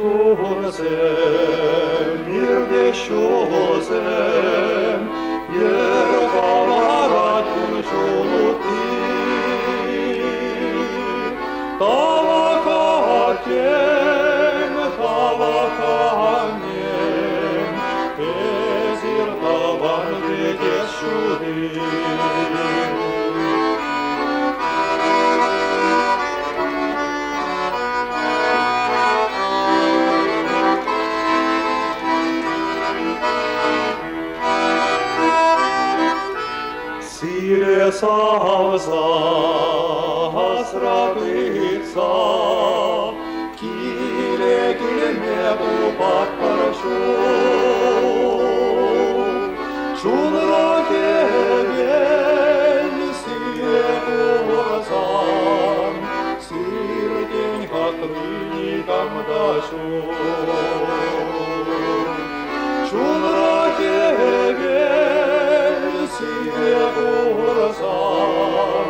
Kuzem, bir şozem, yer havarat kuşuluti. Talakatem, talakanem, ezir tavan vedes şudi. Sire savza hasraditsa, kile nебу под парашют. Шунра кевель сире курзан, сир день хатвиникам дашут. Шунра кевель сире курзан,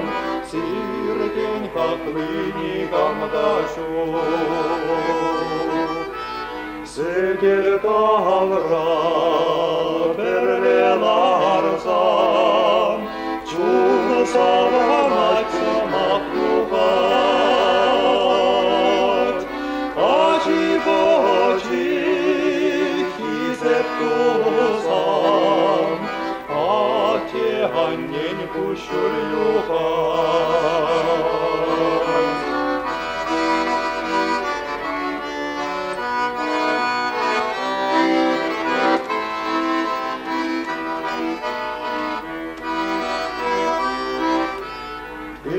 сир день хатвиникам дашут. Секер тавра berlelarsan, çun savanatsa makruhat. Acı boğacı hizep tuzan, ate annen kuşur yuhat.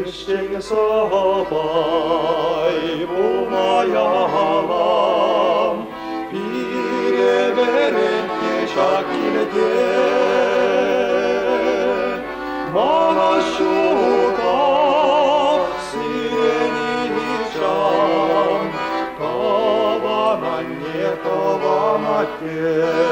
Eşek sabay bulmayalam, pire veren şakilde. Bana şu taksireni şam, tavan anne tavan ate.